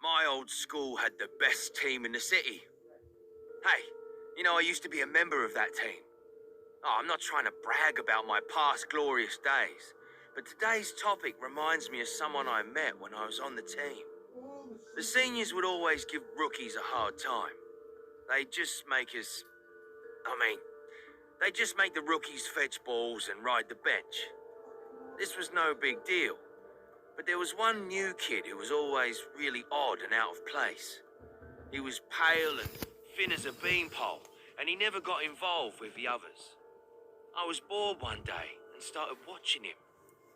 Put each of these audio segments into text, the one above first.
My old school had the best team in the city. Hey, I used to be a member of that team. Oh, I'm not trying to brag about my past glorious days, but today's topic reminds me of someone I met when I was on the team. The seniors would always give rookies a hard time. They'd just make us... they'd just make the rookies fetch balls and ride the bench. This was no big deal, but there was one new kid who was always really odd and out of place. He was pale and thin as a beanpole, and he never got involved with the others. I was bored one day and started watching him,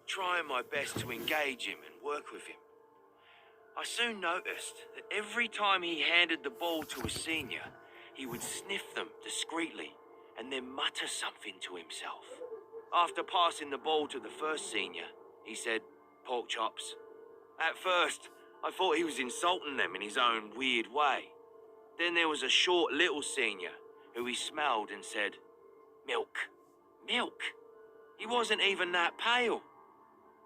trying my best to engage him and work with him. I soon noticed that every time he handed the ball to a senior, he would sniff them discreetly and then mutter something to himself. After passing the ball to the first senior, he said, "Pork chops." At first, I thought he was insulting them in his own weird way. Then there was a short little senior who he smelled and said, "Milk. Milk." He wasn't even that pale.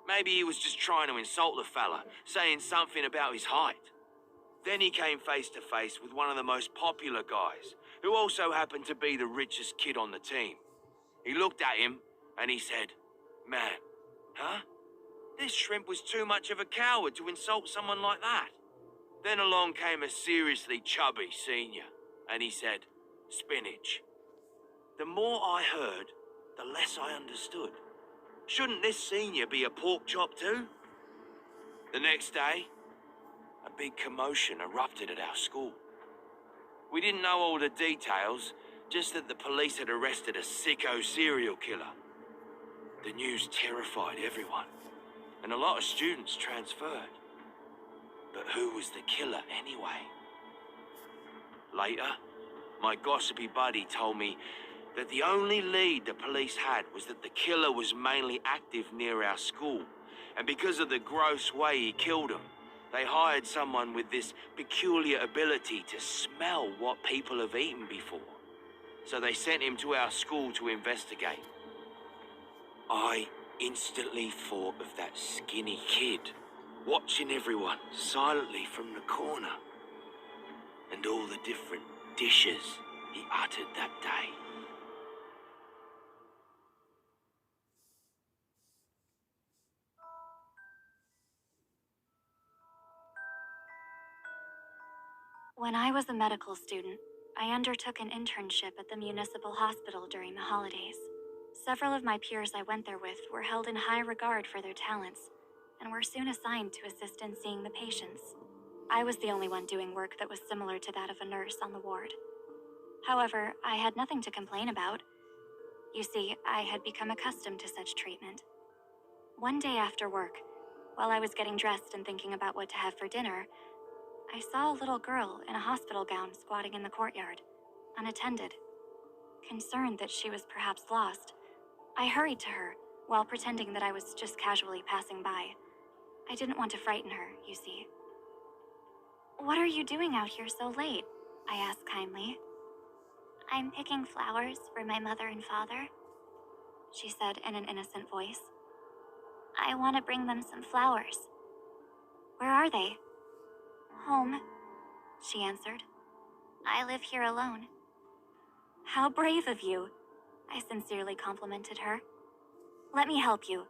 Maybe he was just trying to insult the fella, saying something about his height. Then he came face to face with one of the most popular guys, who also happened to be the richest kid on the team. He looked at him and he said, "Man, huh? This shrimp was too much of a coward to insult someone like that." Then along came a seriously chubby senior, and he said, "Spinach." The more I heard, the less I understood. Shouldn't this senior be a pork chop too? The next day, a big commotion erupted at our school. We didn't know all the details, just that the police had arrested a sicko serial killer. The news terrified everyone, and a lot of students transferred. But who was the killer anyway? Later, my gossipy buddy told me that the only lead the police had was that the killer was mainly active near our school, and because of the gross way he killed him, they hired someone with this peculiar ability to smell what people have eaten before. So they sent him to our school to investigate. I instantly thought of that skinny kid, watching everyone silently from the corner, and all the different dishes he uttered that day. When I was a medical student, I undertook an internship at the municipal hospital during the holidays. Several of my peers I went there with were held in high regard for their talents, and were soon assigned to assist in seeing the patients. I was the only one doing work that was similar to that of a nurse on the ward. However, I had nothing to complain about. You see, I had become accustomed to such treatment. One day after work, while I was getting dressed and thinking about what to have for dinner, I saw a little girl in a hospital gown squatting in the courtyard, unattended. Concerned that she was perhaps lost, I hurried to her while pretending that I was just casually passing by. I didn't want to frighten her, you see. "What are you doing out here so late?" I asked kindly. "I'm picking flowers for my mother and father," she said in an innocent voice. "I want to bring them some flowers." "Where are they?" "Home," she answered. "I live here alone." "How brave of you," I sincerely complimented her. "Let me help you.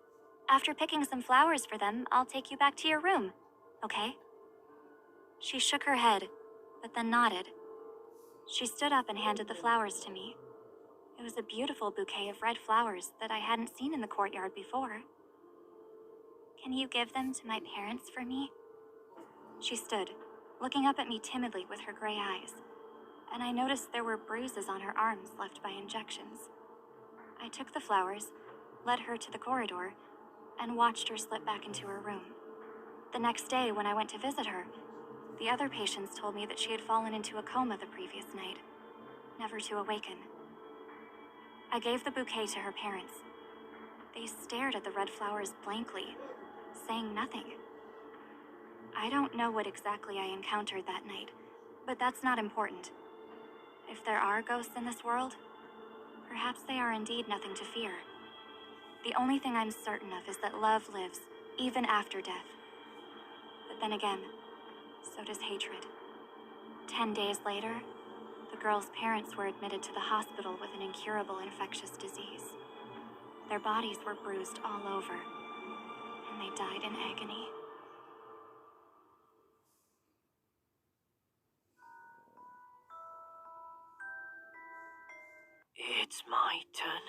After picking some flowers for them, I'll take you back to your room, okay?" She shook her head, but then nodded. She stood up and handed the flowers to me. It was a beautiful bouquet of red flowers that I hadn't seen in the courtyard before. "Can you give them to my parents for me?" She stood, looking up at me timidly with her gray eyes, and I noticed there were bruises on her arms left by injections. I took the flowers, led her to the corridor, and watched her slip back into her room. The next day, when I went to visit her, the other patients told me that she had fallen into a coma the previous night, never to awaken. I gave the bouquet to her parents. They stared at the red flowers blankly, saying nothing. I don't know what exactly I encountered that night, but that's not important. If there are ghosts in this world, perhaps they are indeed nothing to fear. The only thing I'm certain of is that love lives, even after death. But then again, so does hatred. 10 days later, the girls' parents were admitted to the hospital with an incurable infectious disease. Their bodies were bruised all over, and they died in agony. It's my turn.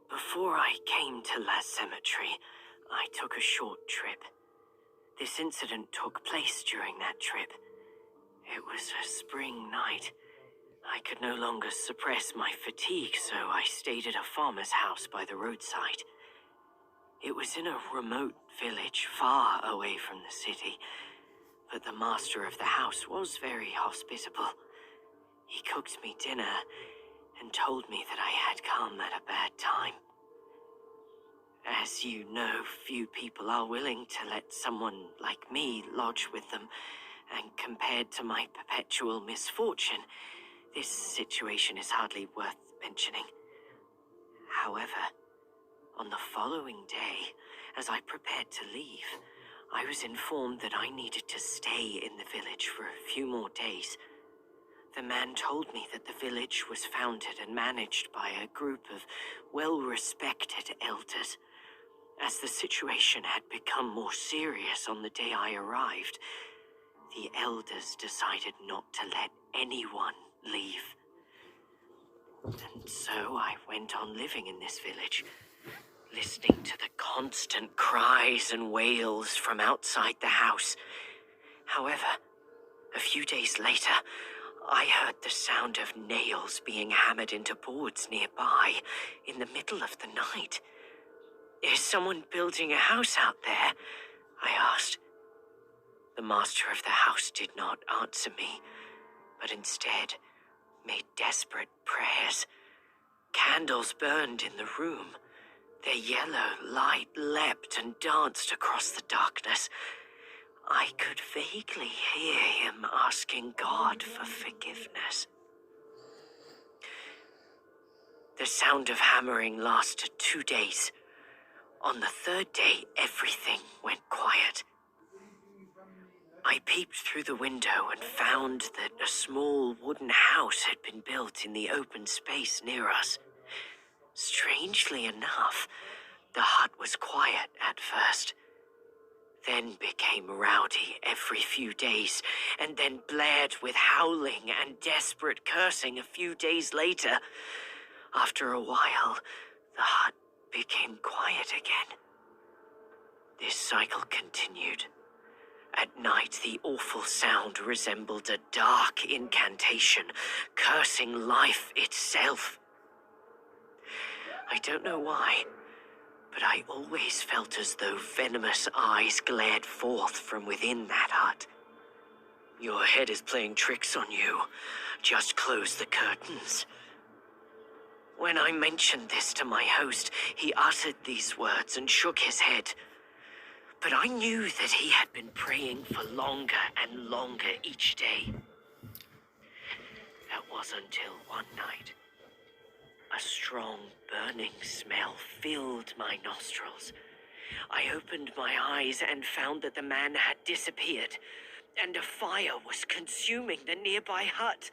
Before I came to La Cemetery, I took a short trip. This incident took place during that trip. It was a spring night. I could no longer suppress my fatigue, so I stayed at a farmer's house by the roadside. It was in a remote village far away from the city, but the master of the house was very hospitable. He cooked me dinner and told me that I had come at a bad time. As you know, few people are willing to let someone like me lodge with them, and compared to my perpetual misfortune, this situation is hardly worth mentioning. However, on the following day, as I prepared to leave, I was informed that I needed to stay in the village for a few more days. The man told me that the village was founded and managed by a group of well-respected elders. As the situation had become more serious on the day I arrived, the elders decided not to let anyone leave. And so I went on living in this village, listening to the constant cries and wails from outside the house. However, a few days later, I heard the sound of nails being hammered into boards nearby in the middle of the night. "Is someone building a house out there?" I asked. The master of the house did not answer me, but instead made desperate prayers. Candles burned in the room. Their yellow light leapt and danced across the darkness. I could vaguely hear him asking God for forgiveness. The sound of hammering lasted 2 days. On the third day, everything went quiet. I peeped through the window and found that a small wooden house had been built in the open space near us. Strangely enough, the hut was quiet at first, then became rowdy every few days, and then blared with howling and desperate cursing a few days later. After a while, the hut became quiet again. This cycle continued. At night, the awful sound resembled a dark incantation, cursing life itself. I don't know why, but I always felt as though venomous eyes glared forth from within that hut. "Your head is playing tricks on you. Just close the curtains." When I mentioned this to my host, he uttered these words and shook his head. But I knew that he had been praying for longer and longer each day. That was until one night. A strong, burning smell filled my nostrils. I opened my eyes and found that the man had disappeared, and a fire was consuming the nearby hut.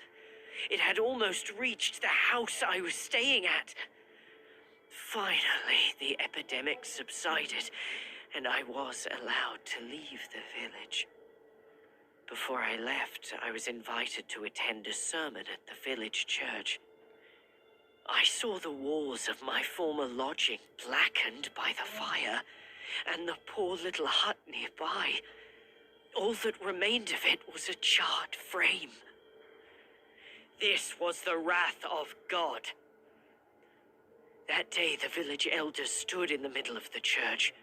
It had almost reached the house I was staying at. Finally, the epidemic subsided, and I was allowed to leave the village. Before I left, I was invited to attend a sermon at the village church. I saw the walls of my former lodging blackened by the fire, and the poor little hut nearby. All that remained of it was a charred frame. This was the wrath of God. That day, the village elders stood in the middle of the church.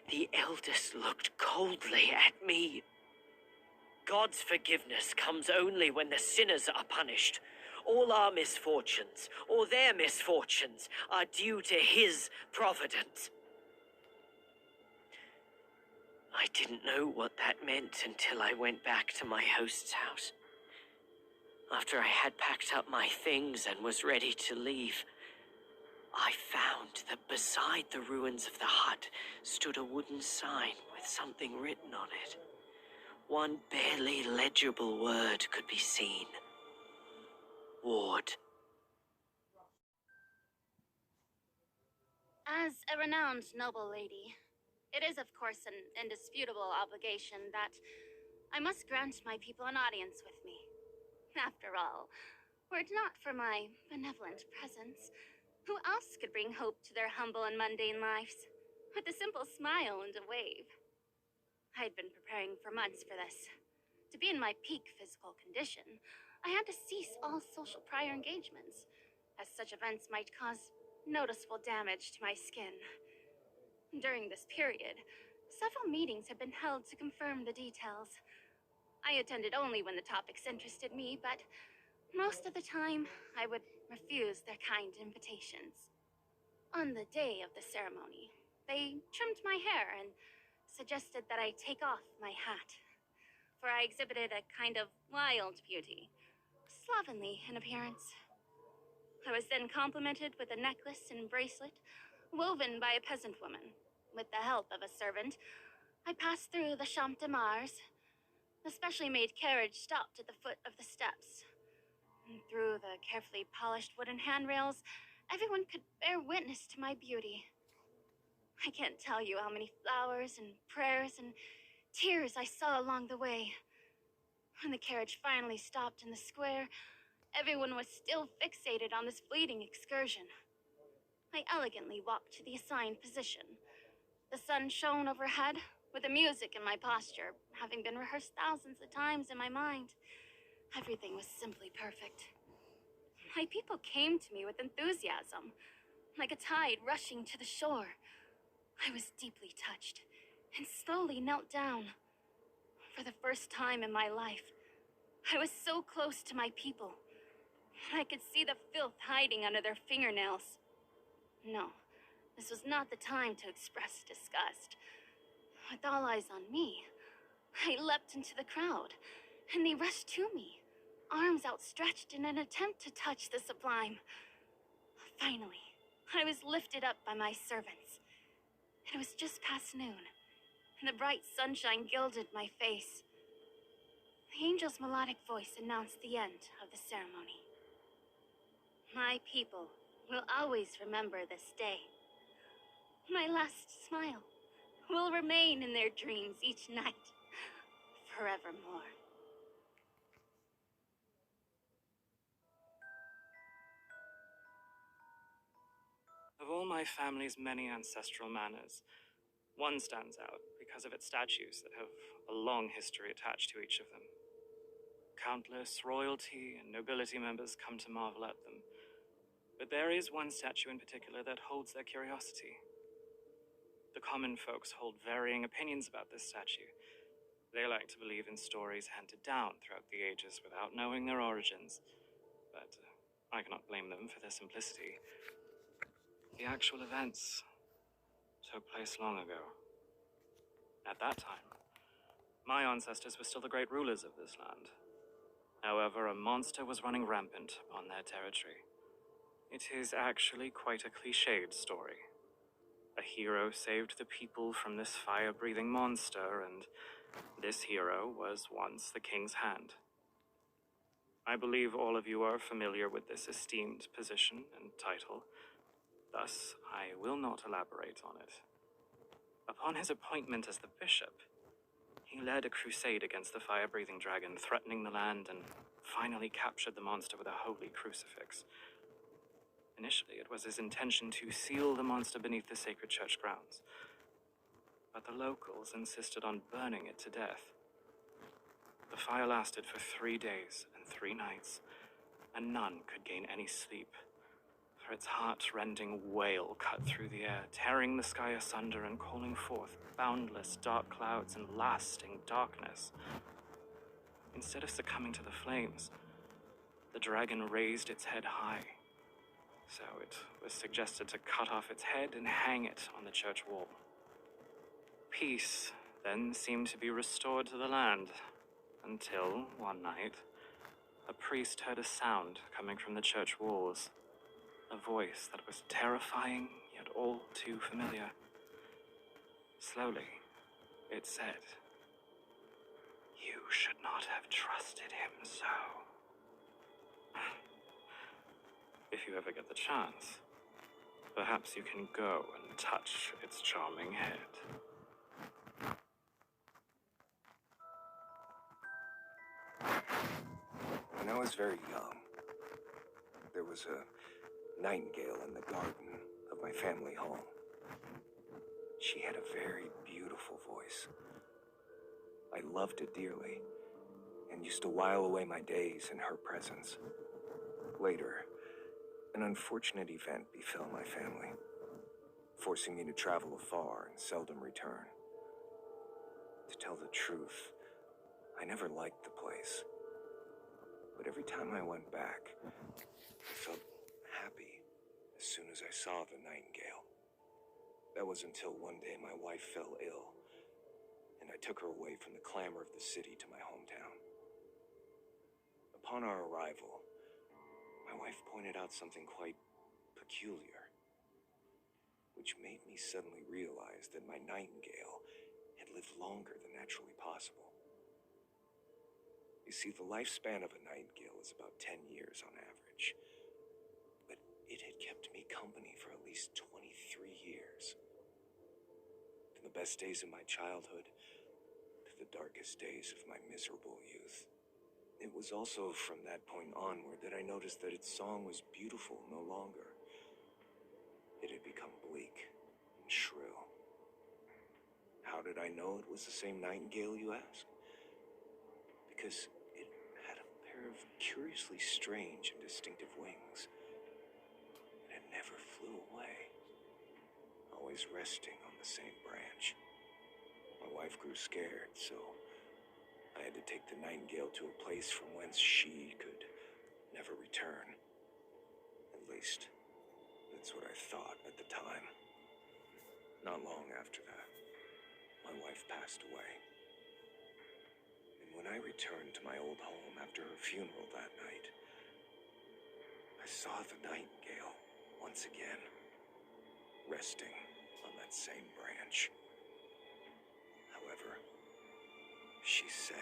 The elders looked coldly at me. God's forgiveness comes only when the sinners are punished. All our misfortunes, or their misfortunes, are due to His providence. I didn't know what that meant until I went back to my host's house. After I had packed up my things and was ready to leave, I found that beside the ruins of the hut stood a wooden sign with with something written on it. One barely legible word could be seen. Ward. As a renowned noble lady, it is of course an indisputable obligation that I must grant my people an audience with me. After all, were it not for my benevolent presence, who else could bring hope to their humble and mundane lives? With a simple smile and a wave. I had been preparing for months for this. To be in my peak physical condition, I had to cease all social prior engagements, as such events might cause noticeable damage to my skin. During this period, several meetings have been held to confirm the details. I attended only when the topics interested me, but most of the time, I would refuse their kind invitations. On the day of the ceremony, they trimmed my hair and suggested that I take off my hat, for I exhibited a kind of wild beauty, slovenly in appearance. I was then complimented with a necklace and bracelet woven by a peasant woman. With the help of a servant, I passed through the Champ de Mars. The specially made carriage stopped at the foot of the steps. And through the carefully polished wooden handrails, everyone could bear witness to my beauty. I can't tell you how many flowers and prayers and tears I saw along the way. When the carriage finally stopped in the square, everyone was still fixated on this fleeting excursion. I elegantly walked to the assigned position. The sun shone overhead, with the music in my posture, having been rehearsed thousands of times in my mind. Everything was simply perfect. My people came to me with enthusiasm, like a tide rushing to the shore. I was deeply touched, and slowly knelt down. For the first time in my life, I was so close to my people. I could see the filth hiding under their fingernails. No, this was not the time to express disgust. With all eyes on me, I leapt into the crowd, and they rushed to me, arms outstretched in an attempt to touch the sublime. Finally, I was lifted up by my servants. It was just past noon, and the bright sunshine gilded my face. The angel's melodic voice announced the end of the ceremony. My people will always remember this day. My last smile will remain in their dreams each night, forevermore. Of all my family's many ancestral manors, one stands out because of its statues that have a long history attached to each of them. Countless royalty and nobility members come to marvel at them, but there is one statue in particular that holds their curiosity. The common folks hold varying opinions about this statue. They like to believe in stories handed down throughout the ages without knowing their origins, but I cannot blame them for their simplicity. The actual events took place long ago. At that time, my ancestors were still the great rulers of this land. However, a monster was running rampant on their territory. It is actually quite a cliched story. A hero saved the people from this fire-breathing monster, and this hero was once the king's hand. I believe all of you are familiar with this esteemed position and title. Thus, I will not elaborate on it. Upon his appointment as the bishop, he led a crusade against the fire-breathing dragon, threatening the land, and finally captured the monster with a holy crucifix. Initially, it was his intention to seal the monster beneath the sacred church grounds, but the locals insisted on burning it to death. The fire lasted for 3 days and 3 nights, and none could gain any sleep, for its heart-rending wail cut through the air, tearing the sky asunder and calling forth boundless dark clouds and lasting darkness. Instead of succumbing to the flames, the dragon raised its head high, so it was suggested to cut off its head and hang it on the church wall. Peace then seemed to be restored to the land, until, one night, a priest heard a sound coming from the church walls. A voice that was terrifying, yet all too familiar. Slowly, It said, "You should not have trusted him so." If you ever get the chance, perhaps you can go and touch its charming head. When I was very young, there was a nightingale in the garden of my family home. She had a very beautiful voice. I loved it dearly, and used to while away my days in her presence. Later, an unfortunate event befell my family, forcing me to travel afar and seldom return. To tell the truth, I never liked the place. But every time I went back, I felt happy as soon as I saw the nightingale. That was until one day my wife fell ill, and I took her away from the clamor of the city to my hometown. Upon our arrival, my wife pointed out something quite peculiar, which made me suddenly realize that my nightingale had lived longer than naturally possible. You see, the lifespan of a nightingale is about 10 years on average, but it had kept me company for at least 23 years. From the best days of my childhood to the darkest days of my miserable youth. It was also from that point onward that I noticed that its song was beautiful no longer. It had become bleak and shrill. How did I know it was the same nightingale, you ask? Because it had a pair of curiously strange and distinctive wings. And it never flew away, always resting on the same branch. My wife grew scared, so I had to take the nightingale to a place from whence she could never return. At least, that's what I thought at the time. Not long after that, my wife passed away. And when I returned to my old home after her funeral that night, I saw the nightingale once again, resting on that same branch. However, she said